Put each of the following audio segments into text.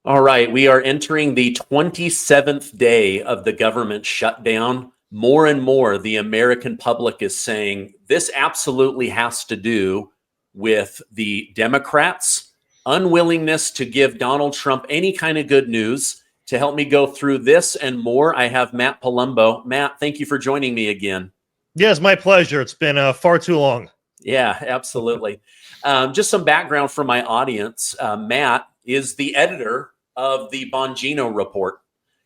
All right, we are entering the 27th day of the government shutdown. More and more, the American public is saying this absolutely has to do with the Democrats' unwillingness to give Donald Trump any kind of good news. To help me go through this and more, I have Matt Palumbo. Matt, thank you for joining me again. Yes, my pleasure. It's been far too long. Yeah, absolutely. Just some background for my audience. Matt is the editor of the Bongino Report.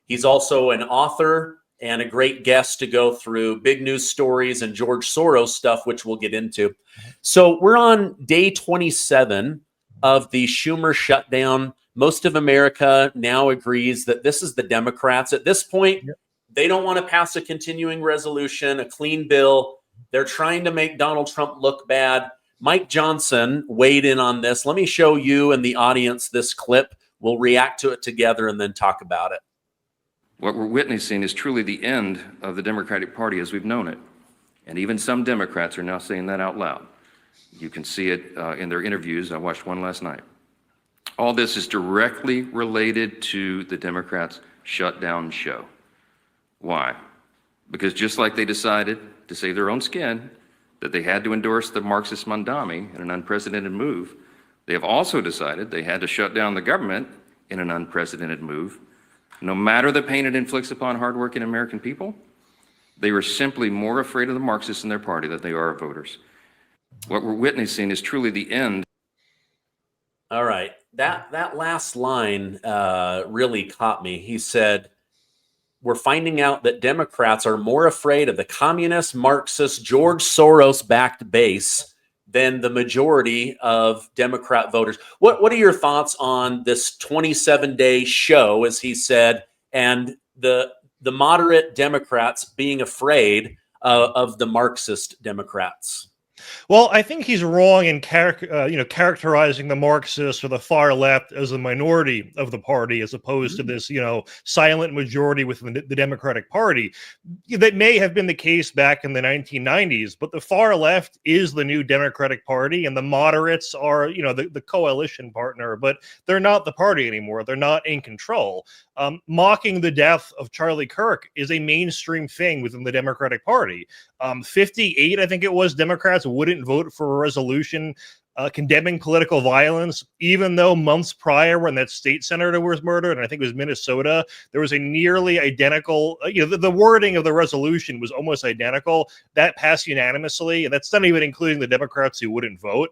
He's also an author and a great guest to go through big news stories and George Soros stuff, which we'll get into. So we're on day 27 of the Schumer shutdown. Most of America now agrees that this is the Democrats. At this point, they don't want to pass a continuing resolution, a clean bill. They're trying to make Donald Trump look bad. Mike Johnson weighed in on this. Let me show you and the audience this clip. We'll react to it together and then talk about it. What we're witnessing is truly the end of the Democratic Party as we've known it. And even some Democrats are now saying that out loud. You can see it in their interviews. I watched one last night. All this is directly related to the Democrats' shutdown show. Why? Because just like they decided to save their own skin, that they had to endorse the Marxist Mandami in an unprecedented move, they have also decided they had to shut down the government in an unprecedented move. No matter the pain it inflicts upon hardworking American people, they were simply more afraid of the Marxists in their party than they are of voters. What we're witnessing is truly the end. All right. That last line really caught me. He said, we're finding out that Democrats are more afraid of the communist, Marxist, George Soros-backed base than the majority of Democrat voters. What are your thoughts on this 27-day show, as he said, and the moderate Democrats being afraid of the Marxist Democrats? Well, I think he's wrong in characterizing the Marxists or the far left as a minority of the party, as opposed to this, silent majority within the Democratic Party. That may have been the case back in the 1990s, but the far left is the new Democratic Party, and the moderates are, the coalition partner, but they're not the party anymore. They're not in control. Mocking the death of Charlie Kirk is a mainstream thing within the Democratic Party. 58, I think it was, Democrats wouldn't vote for a resolution condemning political violence, even though months prior, when that state senator was murdered, and I think it was Minnesota, there was a nearly identical, the wording of the resolution was almost identical. That passed unanimously, and that's not even including the Democrats who wouldn't vote.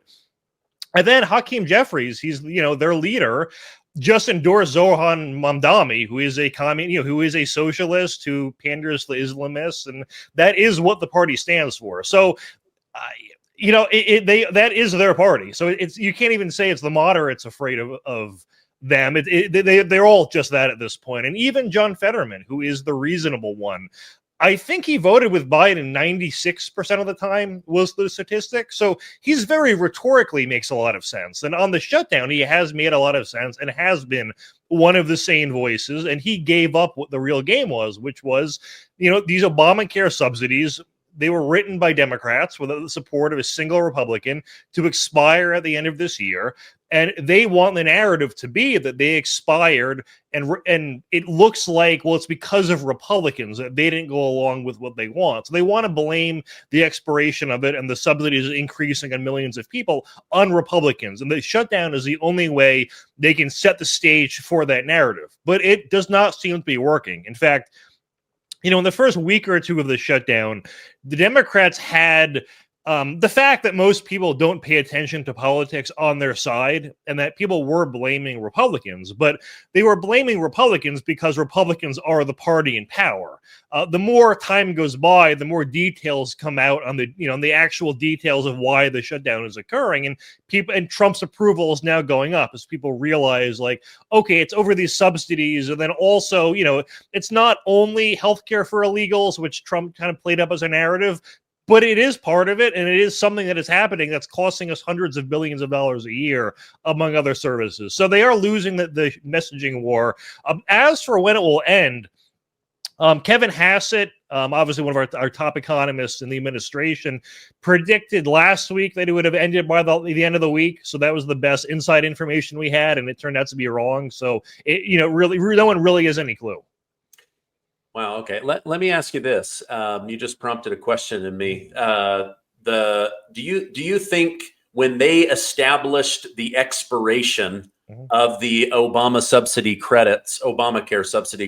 And then Hakeem Jeffries, he's their leader, just endorsed Zoran Mamdani, who is a who is a socialist who panders to Islamists, and that is what the party stands for. So, that is their party. So you can't even say it's the moderates afraid of them. They're all just that at this point. And even John Fetterman, who is the reasonable one, I think he voted with Biden 96% of the time was the statistic. So he's very rhetorically makes a lot of sense. And on the shutdown, he has made a lot of sense and has been one of the sane voices. And he gave up what the real game was, which was, these Obamacare subsidies. They were written by Democrats without the support of a single Republican to expire at the end of this year. And they want the narrative to be that they expired, and it looks like, well, it's because of Republicans that they didn't go along with what they want. So they want to blame the expiration of it and the subsidies increasing on millions of people on Republicans. And the shutdown is the only way they can set the stage for that narrative. But it does not seem to be working. In fact, in the first week or two of the shutdown, the Democrats had the fact that most people don't pay attention to politics on their side, and that people were blaming Republicans, but they were blaming Republicans because Republicans are the party in power. The more time goes by, the more details come out on the actual details of why the shutdown is occurring, and Trump's approval is now going up as people realize, okay, it's over these subsidies, and then also, it's not only healthcare for illegals, which Trump kind of played up as a narrative, but it is part of it, and it is something that is happening that's costing us hundreds of billions of dollars a year, among other services. So they are losing the messaging war. As for when it will end, Kevin Hassett Obviously, one of our top economists in the administration predicted last week that it would have ended by the end of the week. So that was the best inside information we had, and it turned out to be wrong. So, really, no one really has any clue. Wow. Okay. Let me ask you this. You just prompted a question in me. Do you think when they established the expiration of the Obamacare subsidy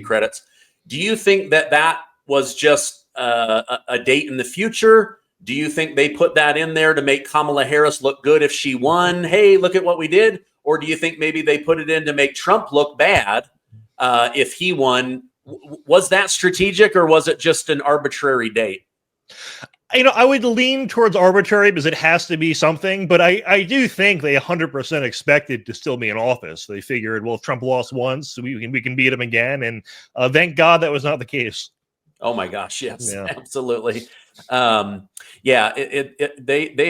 credits, do you think that was just a date in the future? Do you think they put that in there to make Kamala Harris look good if she won? Hey, look at what we did. Or do you think maybe they put it in to make Trump look bad if he won? Was that strategic, or was it just an arbitrary date? I would lean towards arbitrary because it has to be something, but I do think they 100% expected to still be in office. They figured, well, if Trump lost once, we can beat him again, and thank God that was not the case. Oh my gosh, yes, Yeah. Absolutely. They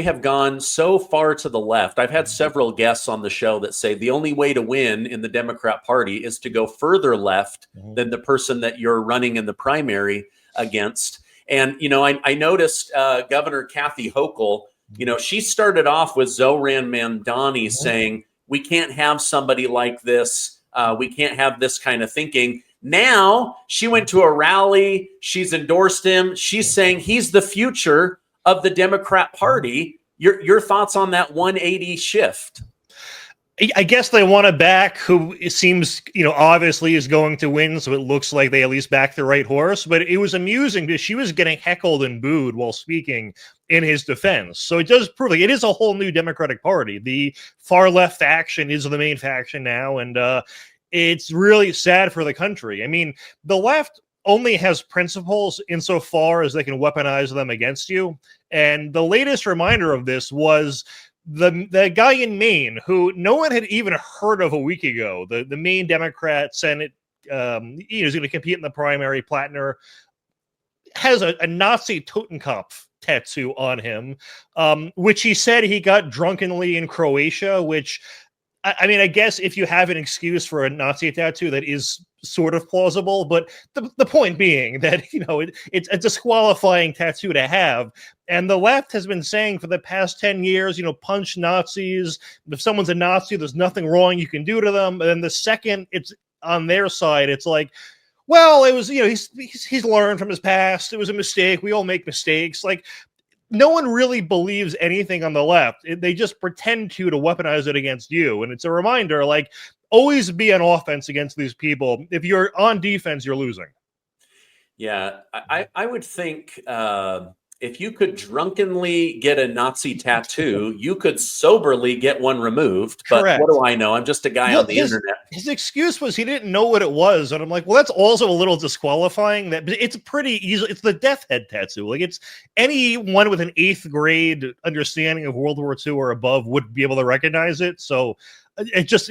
have gone so far to the left. I've had several guests on the show that say the only way to win in the Democrat Party is to go further left than the person that you're running in the primary against. And, I noticed Governor Kathy Hochul, she started off with Zohran Mamdani saying, we can't have somebody like this. We can't have this kind of thinking. Now she went to a rally. She's endorsed him. She's saying he's the future of the Democrat Party. Your thoughts on that 180 shift? I guess they want a back who it seems, obviously is going to win. So it looks like they at least backed the right horse. But it was amusing because she was getting heckled and booed while speaking in his defense. So it does prove it is a whole new Democratic Party. The far left faction is the main faction now. And it's really sad for the country. I mean, the left only has principles insofar as they can weaponize them against you. And the latest reminder of this was the guy in Maine who no one had even heard of a week ago, the Maine Democrat Senate, is going to compete in the primary. Plattner has a Nazi Totenkopf tattoo on him, which he said he got drunkenly in Croatia, which, I mean, I guess if you have an excuse for a Nazi tattoo, that is sort of plausible. But the point being that, it's a disqualifying tattoo to have. And the left has been saying for the past 10 years, punch Nazis. If someone's a Nazi, there's nothing wrong you can do to them. And then the second it's on their side, it's like, well, it was, he's learned from his past. It was a mistake. We all make mistakes. Like, no one really believes anything on the left. They just pretend to weaponize it against you. And it's a reminder, like, always be on offense against these people. If you're on defense, you're losing. Yeah, I would think if you could drunkenly get a Nazi tattoo, you could soberly get one removed. But Correct. What do I know? I'm just a guy on the internet. His excuse was he didn't know what it was. And I'm like, well, that's also a little disqualifying. That it's pretty easy. It's the death head tattoo. Like, it's anyone with an 8th grade understanding of World War II or above would be able to recognize it. So it just,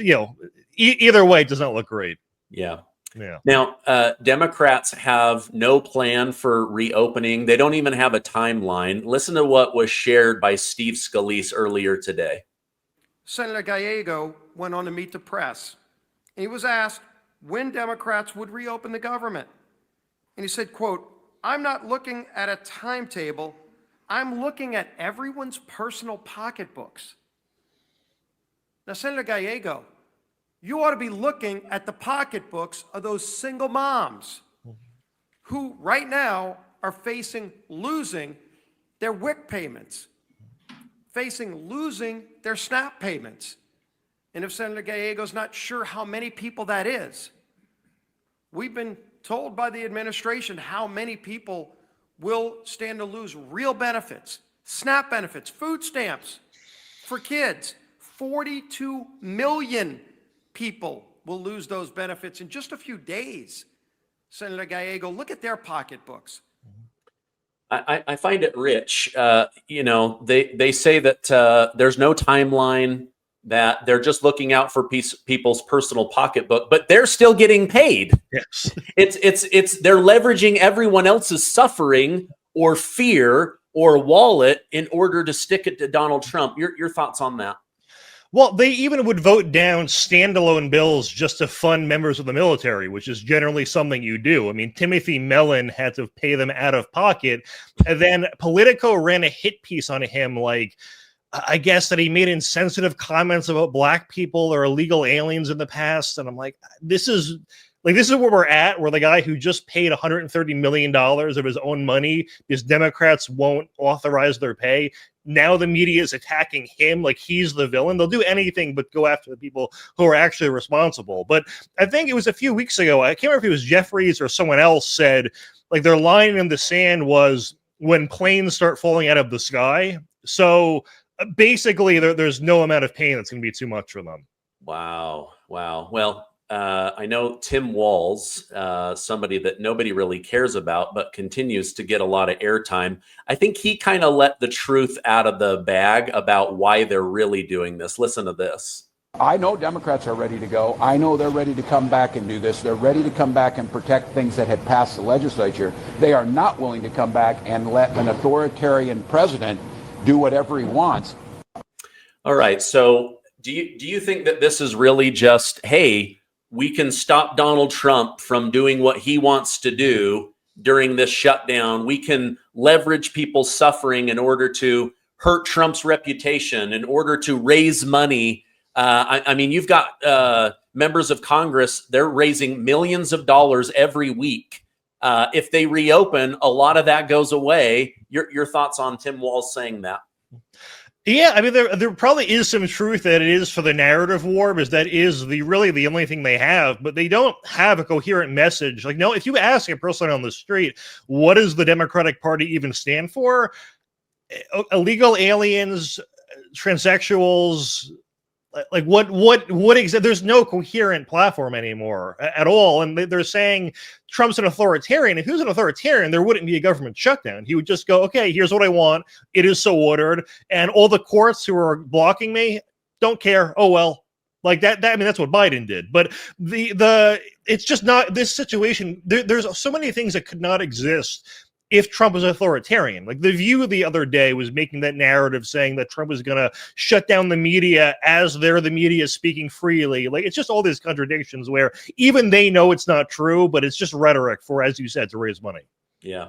either way, it does not look great. Yeah. Yeah. Now, Democrats have no plan for reopening. They don't even have a timeline. Listen to what was shared by Steve Scalise earlier today. Senator Gallego went on to meet the press. And he was asked when Democrats would reopen the government. And he said, quote, "I'm not looking at a timetable. I'm looking at everyone's personal pocketbooks." Now, Senator Gallego, you ought to be looking at the pocketbooks of those single moms who right now are facing losing their WIC payments, facing losing their SNAP payments. And if Senator Gallego's not sure how many people that is, we've been told by the administration how many people will stand to lose real benefits, SNAP benefits, food stamps for kids. 42 million people will lose those benefits in just a few days. Senator Gallego, look at their pocketbooks. I find it rich. They say that there's no timeline, that they're just looking out for people's personal pocketbook, but they're still getting paid. Yes. It's they're leveraging everyone else's suffering or fear or wallet in order to stick it to Donald Trump. Your thoughts on that? Well, they even would vote down standalone bills just to fund members of the military, which is generally something you do. I mean, Timothy Mellon had to pay them out of pocket. And then Politico ran a hit piece on him, like, I guess that he made insensitive comments about black people or illegal aliens in the past. And I'm like, this is where we're at, where the guy who just paid $130 million of his own money because Democrats won't authorize their pay. Now the media is attacking him like he's the villain. They'll do anything but go after the people who are actually responsible. But I think it was a few weeks ago, I can't remember if it was Jeffries or someone else said, like, their line in the sand was when planes start falling out of the sky. So basically, there's no amount of pain that's going to be too much for them. Wow. Well, I know Tim Walz, somebody that nobody really cares about, but continues to get a lot of airtime. I think he kind of let the truth out of the bag about why they're really doing this. Listen to this. I know Democrats are ready to go. I know they're ready to come back and do this. They're ready to come back and protect things that had passed the legislature. They are not willing to come back and let an authoritarian president do whatever he wants. All right. So do you think that this is really just, hey, we can stop Donald Trump from doing what he wants to do during this shutdown? We can leverage people's suffering in order to hurt Trump's reputation, in order to raise money. I mean, you've got members of Congress, they're raising millions of dollars every week. If they reopen, a lot of that goes away. Your thoughts on Tim Walz saying that? Yeah, I mean, there probably is some truth that it is for the narrative war, because that is really the only thing they have, but they don't have a coherent message. Like, no, if you ask a person on the street, what does the Democratic Party even stand for? Illegal aliens, transsexuals, like what there's no coherent platform anymore at all. And they're saying Trump's an authoritarian. If he was an authoritarian, there wouldn't be a government shutdown. He would just go, okay, here's what I want. It is so ordered. And all the courts who are blocking me don't care. Oh, well, like that. I mean, that's what Biden did. But it's just not this situation. There's so many things that could not exist if Trump was authoritarian. Like, The View the other day was making that narrative saying that Trump was going to shut down the media as they're the media speaking freely. Like, it's just all these contradictions where even they know it's not true, but it's just rhetoric for, as you said, to raise money. Yeah.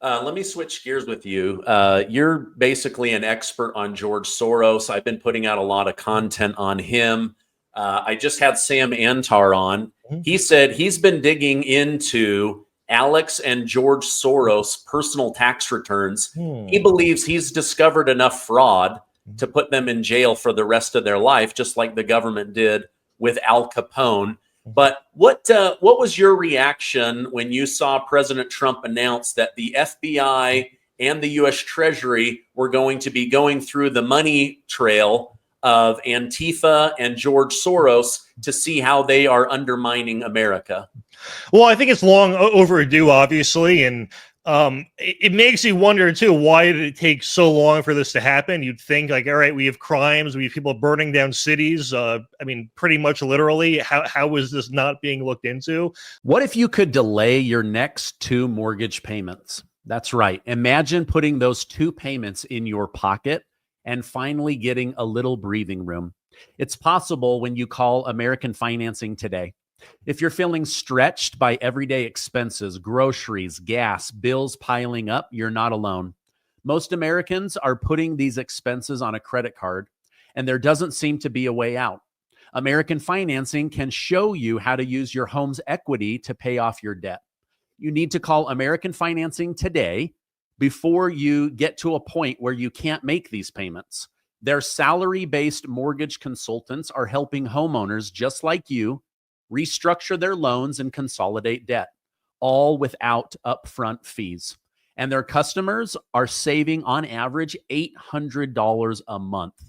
Let me switch gears with you. You're basically an expert on George Soros. I've been putting out a lot of content on him. I just had Sam Antar on. He said he's been digging into Alex and George Soros' personal tax returns. He believes he's discovered enough fraud to put them in jail for the rest of their life, just like the government did with Al Capone. But what was your reaction when you saw President Trump announce that the FBI and the US Treasury were going to be going through the money trail of Antifa and George Soros to see how they are undermining America? Well, I think it's long overdue, obviously, and it makes you wonder, too, why did it take so long for this to happen? You'd think, like, all right, we have crimes, we have people burning down cities. I mean, pretty much literally, how is this not being looked into? What if you could delay your next 2 mortgage payments? That's right. Imagine putting those 2 payments in your pocket and finally getting a little breathing room. It's possible when you call American Financing today. If you're feeling stretched by everyday expenses, groceries, gas, bills piling up, you're not alone. Most Americans are putting these expenses on a credit card, and there doesn't seem to be a way out. American Financing can show you how to use your home's equity to pay off your debt. You need to call American Financing today before you get to a point where you can't make these payments. Their salary-based mortgage consultants are helping homeowners just like you restructure their loans and consolidate debt, all without upfront fees. And their customers are saving on average $800 a month.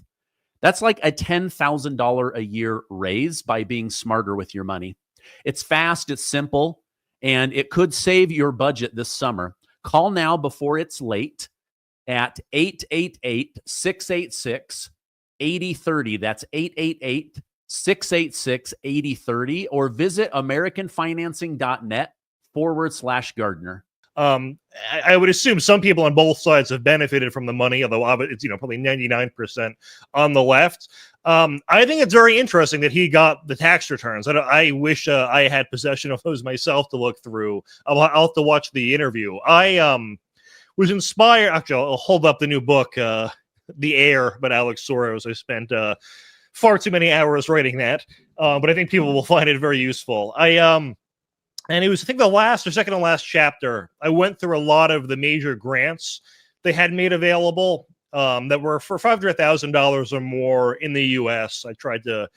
That's like a $10,000 a year raise by being smarter with your money. It's fast, it's simple, and it could save your budget this summer. Call now before it's late at 888-686-8030. That's 888-686-8030, or visit americanfinancing.net/Gardner. I would assume some people on both sides have benefited from the money, although it's probably 99% on the left. I think it's very interesting that he got the tax returns. I wish I had possession of those myself to look through. I'll have to watch the interview. I was inspired. Actually, I'll hold up the new book, The Heir, by Alex Soros. I spent far too many hours writing that, but I think people will find it very useful. And it was, I think, the last or second to last chapter. I went through a lot of the major grants they had made available that were for $500,000 or more in the U.S. I tried to,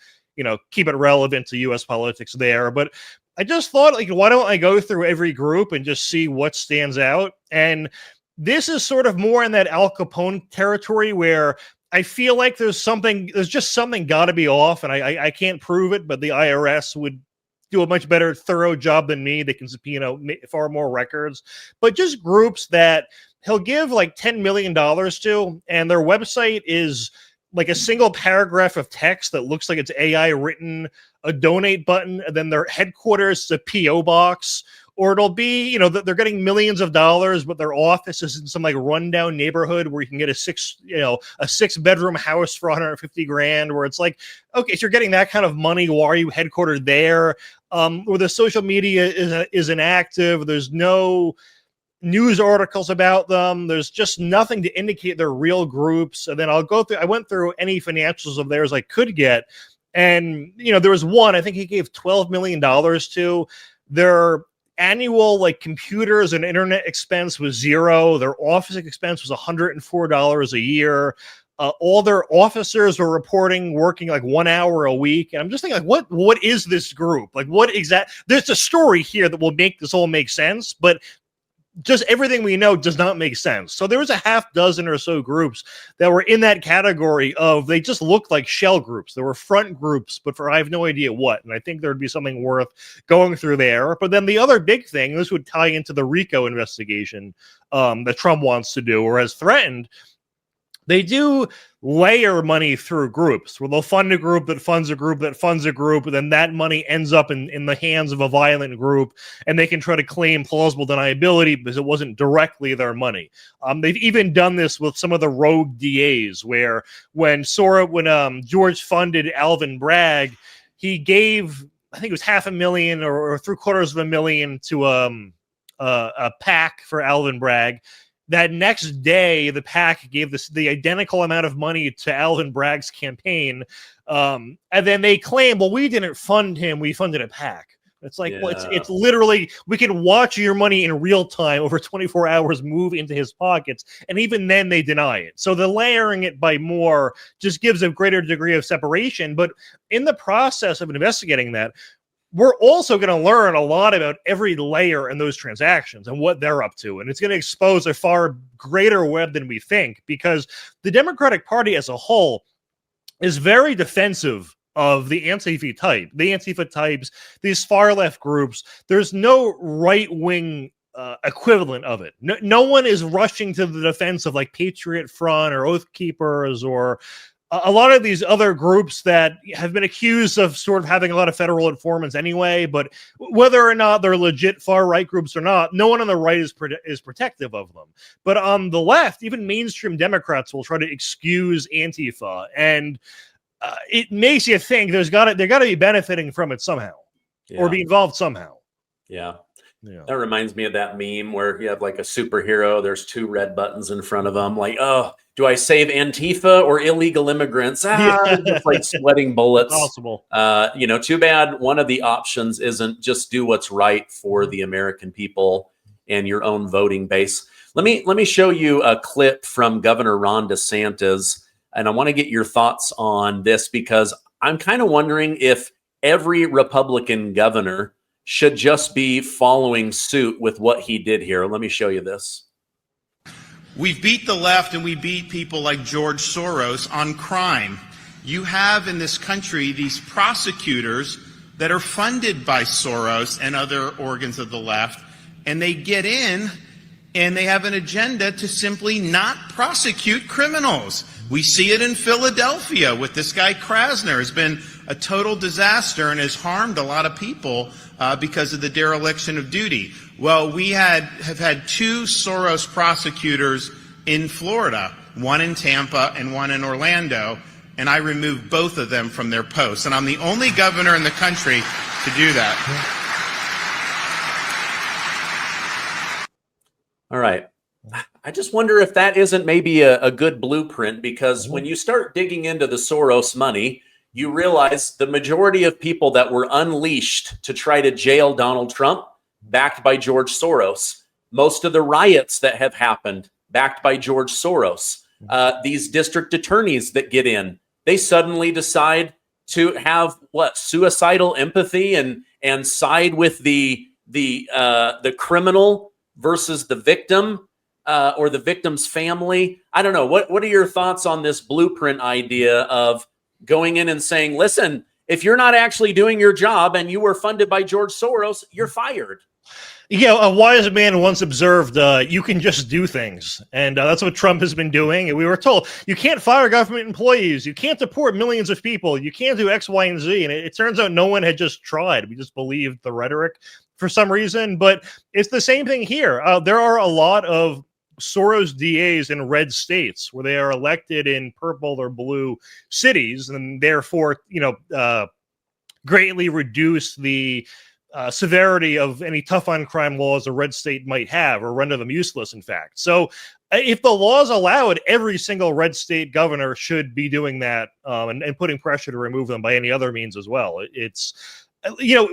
keep it relevant to U.S. politics there. But I just thought, why don't I go through every group and just see what stands out? And this is sort of more in that Al Capone territory where I feel like there's just something got to be off, and I can't prove it, but the IRS would do a much better, thorough job than me. They can subpoena far more records, but just groups that he'll give like $10 million to, and their website is like a single paragraph of text that looks like it's AI written, a donate button, and then their headquarters is a PO box. Or it'll be, they're getting millions of dollars, but their office is in some like rundown neighborhood where you can get a 6-bedroom house for $150,000. Where it's like, okay, so you're getting that kind of money. Why are you headquartered there? Where the social media is inactive. There's no news articles about them. There's just nothing to indicate they're real groups. And then I went through any financials of theirs I could get, and there was one I think he gave $12 million to. Their annual computers and internet expense was zero. Their office expense was $104 a year. All their officers were reporting working 1 hour a week. And I'm just thinking, what is this group? There's a story here that will make this all make sense, but just everything we know does not make sense. So there was a half dozen or so groups that were in that category of, they just looked like shell groups. There were front groups, but I have no idea what. And I think there'd be something worth going through there. But then the other big thing, this would tie into the RICO investigation that Trump wants to do or has threatened. They do layer money through groups where they'll fund a group that funds a group that funds a group, and then that money ends up in the hands of a violent group, and they can try to claim plausible deniability because it wasn't directly their money. They've even done this with some of the rogue DAs, where when George funded Alvin Bragg, he gave, I think it was $500,000 or $750,000 to a PAC for Alvin Bragg. That next day, the PAC gave the identical amount of money to Alvin Bragg's campaign. And then they claim, well, we didn't fund him. We funded a PAC. It's like, well, it's literally, we can watch your money in real time over 24 hours move into his pockets. And even then they deny it. So the layering it by more just gives a greater degree of separation. But in the process of investigating that, we're also going to learn a lot about every layer in those transactions and what they're up to. And it's going to expose a far greater web than we think, because the Democratic Party as a whole is very defensive of the Antifa types, these far left groups. There's no right wing equivalent of it. No one is rushing to the defense of Patriot Front or Oath Keepers or a lot of these other groups that have been accused of sort of having a lot of federal informants anyway. But whether or not they're legit far-right groups or not, no one on the right is protective of them. But on the left, even mainstream Democrats will try to excuse Antifa. And it makes you think they're got to be benefiting from it somehow or be involved somehow. Yeah. That reminds me of that meme where you have a superhero. There's 2 red buttons in front of them. Oh, do I save Antifa or illegal immigrants? Just sweating bullets. Possible. Too bad one of the options isn't just do what's right for the American people and your own voting base. Let me show you a clip from Governor Ron DeSantis, and I want to get your thoughts on this because I'm kind of wondering if every Republican governor should just be following suit with what he did here. Let me show you this. We've beat the left and we beat people like George Soros on crime. You have in this country these prosecutors that are funded by Soros and other organs of the left, and they get in and they have an agenda to simply not prosecute criminals. We see it in Philadelphia with this guy Krasner has been a total disaster and has harmed a lot of people because of the dereliction of duty. Well, we have had 2 Soros prosecutors in Florida, one in Tampa and one in Orlando, and I removed both of them from their posts. And I'm the only governor in the country to do that. All right. I just wonder if that isn't maybe a good blueprint, because when you start digging into the Soros money, you realize the majority of people that were unleashed to try to jail Donald Trump, backed by George Soros. Most of the riots that have happened, backed by George Soros. These district attorneys that get in, they suddenly decide to have suicidal empathy and side with the criminal versus the victim or the victim's family. I don't know. What are your thoughts on this blueprint idea of going in and saying, listen, if you're not actually doing your job and you were funded by George Soros, you're fired? Yeah, a wise man once observed, you can just do things. And that's what Trump has been doing. And we were told, you can't fire government employees. You can't deport millions of people. You can't do X, Y, and Z. And it turns out no one had just tried. We just believed the rhetoric for some reason. But it's the same thing here. There are a lot of Soros DAs in red states where they are elected in purple or blue cities, and therefore, greatly reduce the severity of any tough on crime laws a red state might have, or render them useless, in fact. So if the laws allow it, every single red state governor should be doing that and putting pressure to remove them by any other means as well. It's,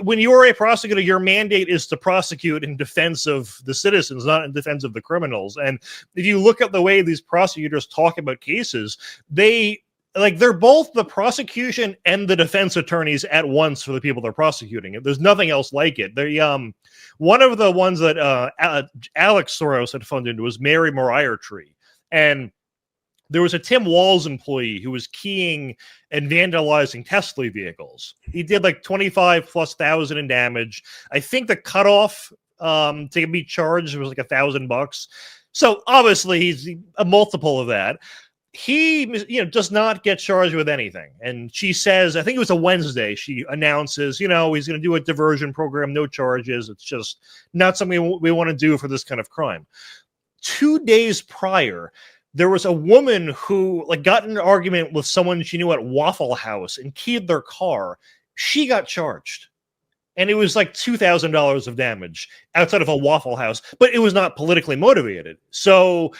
when you're a prosecutor, your mandate is to prosecute in defense of the citizens, not in defense of the criminals. And if you look at the way these prosecutors talk about cases, they're both the prosecution and the defense attorneys at once for the people they're prosecuting. There's nothing else like it. They one of the ones that Alex Soros had funded was Mary Mariah Tree, and there was a Tim Walz employee who was keying and vandalizing Tesla vehicles. He did like 25,000+ in damage. I think the cutoff to be charged was like $1,000. So obviously he's a multiple of that. He, does not get charged with anything. And she says, I think it was a Wednesday, she announces, he's going to do a diversion program, no charges. It's just not something we want to do for this kind of crime. 2 days prior, there was a woman who got in an argument with someone she knew at Waffle House and keyed their car. She got charged. And it was like $2,000 of damage outside of a Waffle House, but it was not politically motivated. So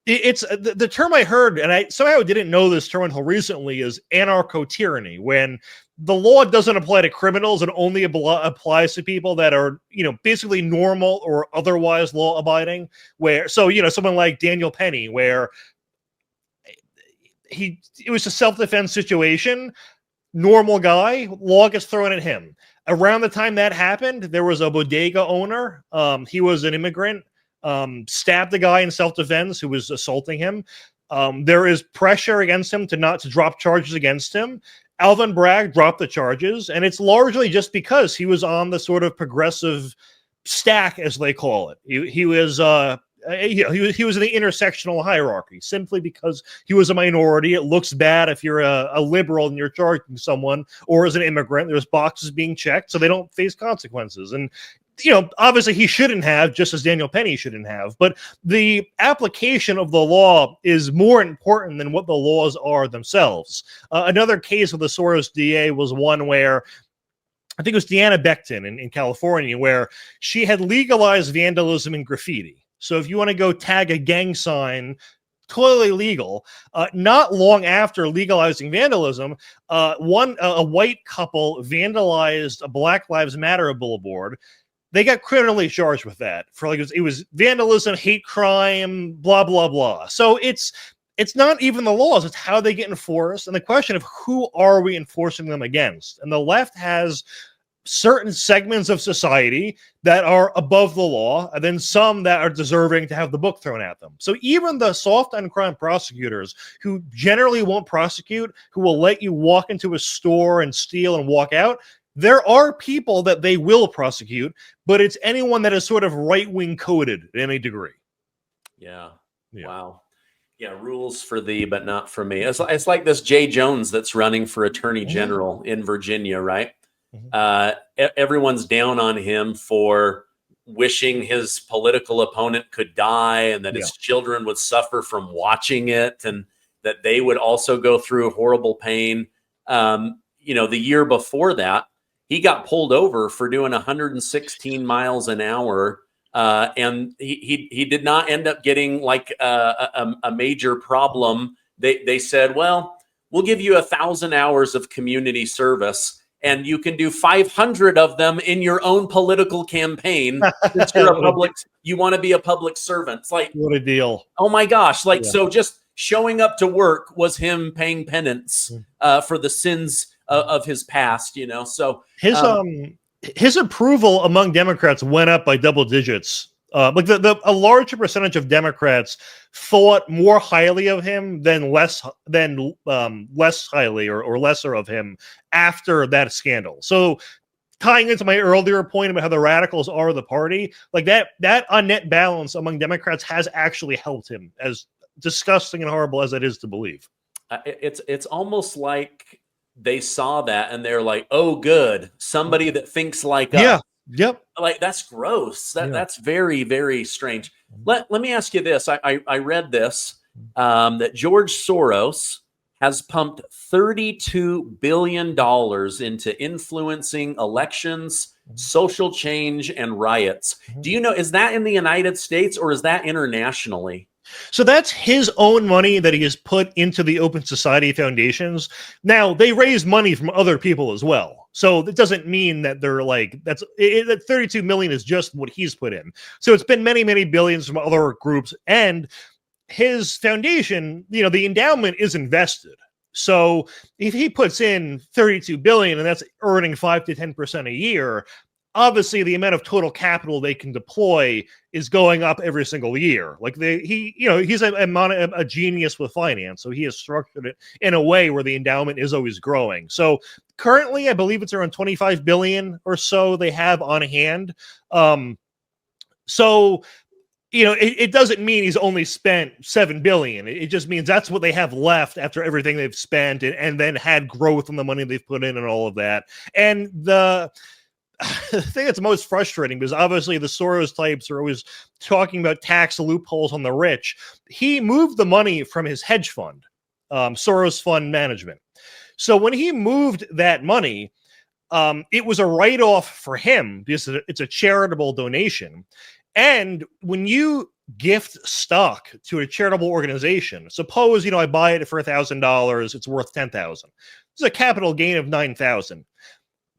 it's the term I heard, and I somehow didn't know this term until recently, is anarcho-tyranny, when the law doesn't apply to criminals and only applies to people that are, basically normal or otherwise law-abiding. Someone like Daniel Penny, where it was a self-defense situation, normal guy, law gets thrown at him. Around the time that happened, there was a bodega owner. He was an immigrant. Stabbed the guy in self-defense who was assaulting him. There is pressure against him to drop charges against him. Alvin Bragg dropped the charges, and it's largely just because he was on the sort of progressive stack, as they call it. He was he was in the intersectional hierarchy simply because he was a minority. It looks bad if you're a liberal and you're charging someone, or as an immigrant, there's boxes being checked so they don't face consequences. And obviously he shouldn't have, just as Daniel Penny shouldn't have, but the application of the law is more important than what the laws are themselves. Another case with the Soros DA was one where I think it was Deanna Becton in California, where she had legalized vandalism and graffiti. So if you want to go tag a gang sign, totally legal. Not long after legalizing vandalism, a white couple vandalized a Black Lives Matter billboard. They got criminally charged with that for it was vandalism, hate crime, blah, blah, blah. So it's not even the laws, it's how they get enforced, and the question of who are we enforcing them against. And the left has certain segments of society that are above the law, and then some that are deserving to have the book thrown at them. So even the soft on crime prosecutors, who generally won't prosecute, who will let you walk into a store and steal and walk out, there are people that they will prosecute, but it's anyone that is sort of right-wing coded in any degree. Yeah. Wow. Yeah, rules for thee, but not for me. It's like this Jay Jones that's running for attorney general in Virginia, right? Everyone's down on him for wishing his political opponent could die and that his children would suffer from watching it and that they would also go through horrible pain. The year before that, he got pulled over for doing 116 miles an hour. And he did not end up getting like a major problem. They said, well, we'll give you 1,000 hours of community service and you can do 500 of them in your own political campaign. Since you're you want to be a public servant. It's like, what a deal. Oh my gosh. So just showing up to work was him paying penance for the sins of his past, so his approval among Democrats went up by double digits. Like a larger percentage of Democrats thought more highly of him than less highly or lesser of him after that scandal. So tying into my earlier point about how the radicals are the party, like that on net balance among Democrats has actually helped him, as disgusting and horrible as it is to believe. It's almost like they saw that and they're like, oh, good. Somebody that thinks like us. Yep. Like, that's gross. That's very, very strange. Let me ask you this. I read this, that George Soros has pumped $32 billion into influencing elections, social change, and riots. Do you know, is that in the United States or is that internationally? So that's his own money that he has put into the Open Society foundations. Now, they raise money from other people as well. So that doesn't mean that they're like, that 32 million is just what he's put in. So it's been many, many billions from other groups. And his foundation, the endowment is invested. So if he puts in 32 billion and that's earning 5 to 10% a year, obviously the amount of total capital they can deploy is going up every single year. Like he's a genius with finance. So he has structured it in a way where the endowment is always growing. So currently, I believe it's around 25 billion or so they have on hand. It doesn't mean he's only spent 7 billion. It just means that's what they have left after everything they've spent and then had growth on the money they've put in and all of that. And the thing that's most frustrating, because obviously the Soros types are always talking about tax loopholes on the rich. He moved the money from his hedge fund, Soros Fund Management. So when he moved that money, it was a write-off for him because it's a charitable donation. And when you gift stock to a charitable organization, suppose, I buy it for $1,000, it's worth $10,000. It's a capital gain of $9,000.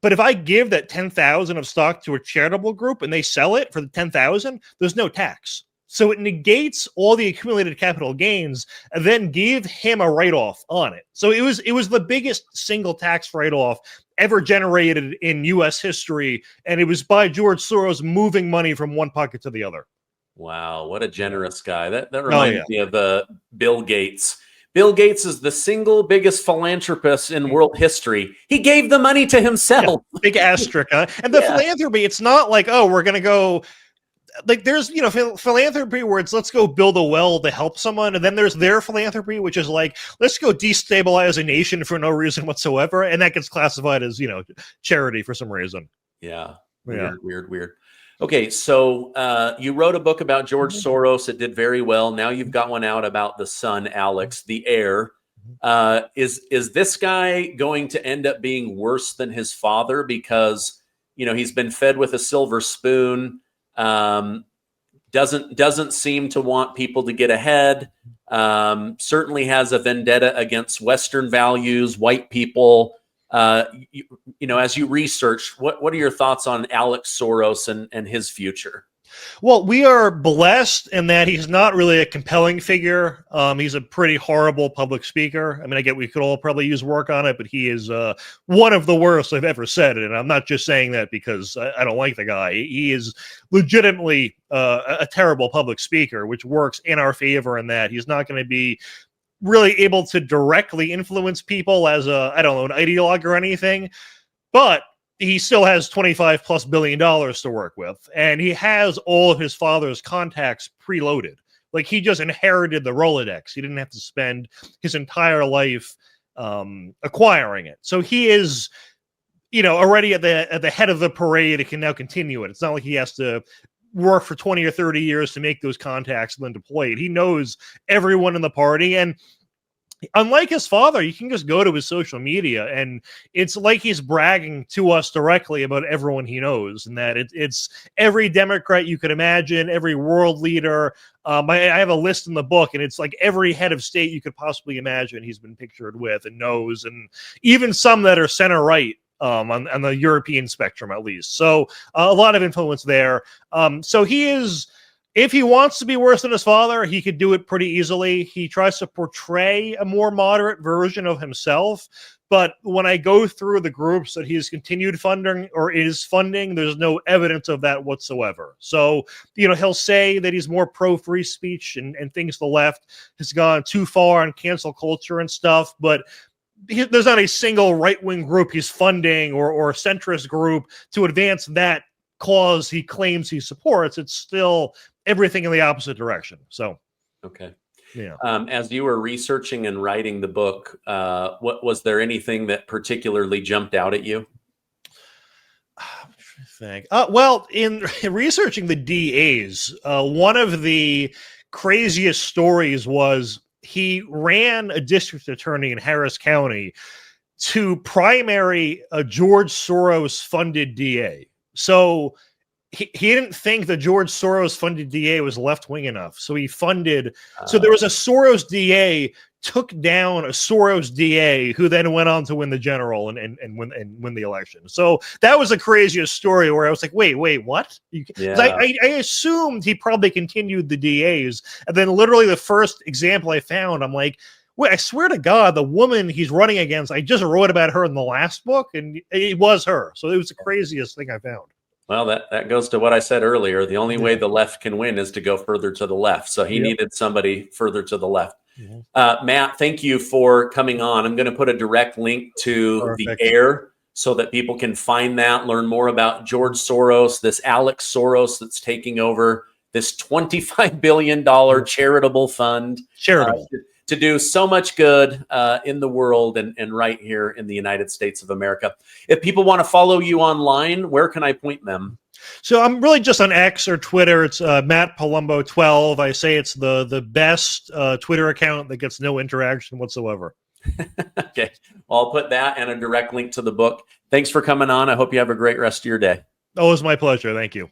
But if I give that $10,000 of stock to a charitable group and they sell it for the $10,000, there's no tax. So it negates all the accumulated capital gains and then give him a write-off on it. So it was the biggest single tax write-off ever generated in U.S. history, and it was by George Soros moving money from one pocket to the other. Wow, what a generous guy. That reminds me of Bill Gates. Bill Gates is the single biggest philanthropist in world history. He gave the money to himself. Yeah, big asterisk, huh? And the philanthropy, it's not like, oh, we're going to go, like there's, philanthropy where it's let's go build a well to help someone. And then there's their philanthropy, which is like, let's go destabilize a nation for no reason whatsoever. And that gets classified as, charity for some reason. Yeah. Weird. Okay, so you wrote a book about George Soros. It did very well. Now you've got one out about the son, Alex, the heir. Is this guy going to end up being worse than his father because he's been fed with a silver spoon? Doesn't seem to want people to get ahead. Certainly has a vendetta against Western values, white people. As you research, what are your thoughts on Alex Soros and his future? Well, we are blessed in that he's not really a compelling figure. He's a pretty horrible public speaker. I mean, I get we could all probably use work on it, but he is one of the worst I've ever said it. And I'm not just saying that because I don't like the guy. He is legitimately a terrible public speaker, which works in our favor in that he's not going to be really able to directly influence people as an ideologue or anything, but he still has $25+ billion to work with, and he has all of his father's contacts preloaded. Like, he just inherited the Rolodex. He didn't have to spend his entire life acquiring it. So he is, already at the head of the parade. It can now continue it. It's not like he has to work for 20 or 30 years to make those contacts and then deploy it. He knows everyone in the party. And unlike his father, you can just go to his social media and it's like he's bragging to us directly about everyone he knows, and that it's every Democrat you could imagine, every world leader. I have a list in the book, and it's like every head of state you could possibly imagine he's been pictured with and knows, and even some that are center right. On the European spectrum, at least. So a lot of influence there. So he is, if he wants to be worse than his father, he could do it pretty easily. He tries to portray a more moderate version of himself. But when I go through the groups that he's continued funding or is funding, there's no evidence of that whatsoever. So, he'll say that he's more pro-free speech and thinks the left has gone too far on cancel culture and stuff. But there's not a single right-wing group he's funding or centrist group to advance that cause he claims he supports. It's still everything in the opposite direction. So, okay. Yeah. As you were researching and writing the book, what was there anything that particularly jumped out at you? Well, in researching the DAs, one of the craziest stories was he ran a district attorney in Harris County to primary a George Soros funded DA. So he didn't think the George Soros funded DA was left wing enough. So he funded. So there was a Soros DA took down a Soros DA who then went on to win the general and win the election. So that was the craziest story where I was like, wait, what? I assumed he probably continued the DAs. And then literally the first example I found, I'm like, wait, I swear to God, the woman he's running against, I just wrote about her in the last book, and it was her. So it was the craziest thing I found. Well, that goes to what I said earlier. The only way the left can win is to go further to the left. So he needed somebody further to the left. Matt, thank you for coming on. I'm going to put a direct link to the air so that people can find that, learn more about George Soros, this Alex Soros that's taking over this $25 billion charitable fund. To do so much good in the world and right here in the United States of America. If people want to follow you online, where can I point them? So I'm really just on X or Twitter. It's Matt Palumbo 12. I say it's the best Twitter account that gets no interaction whatsoever. Okay. Well, I'll put that and a direct link to the book. Thanks for coming on. I hope you have a great rest of your day. Oh, it was my pleasure. Thank you.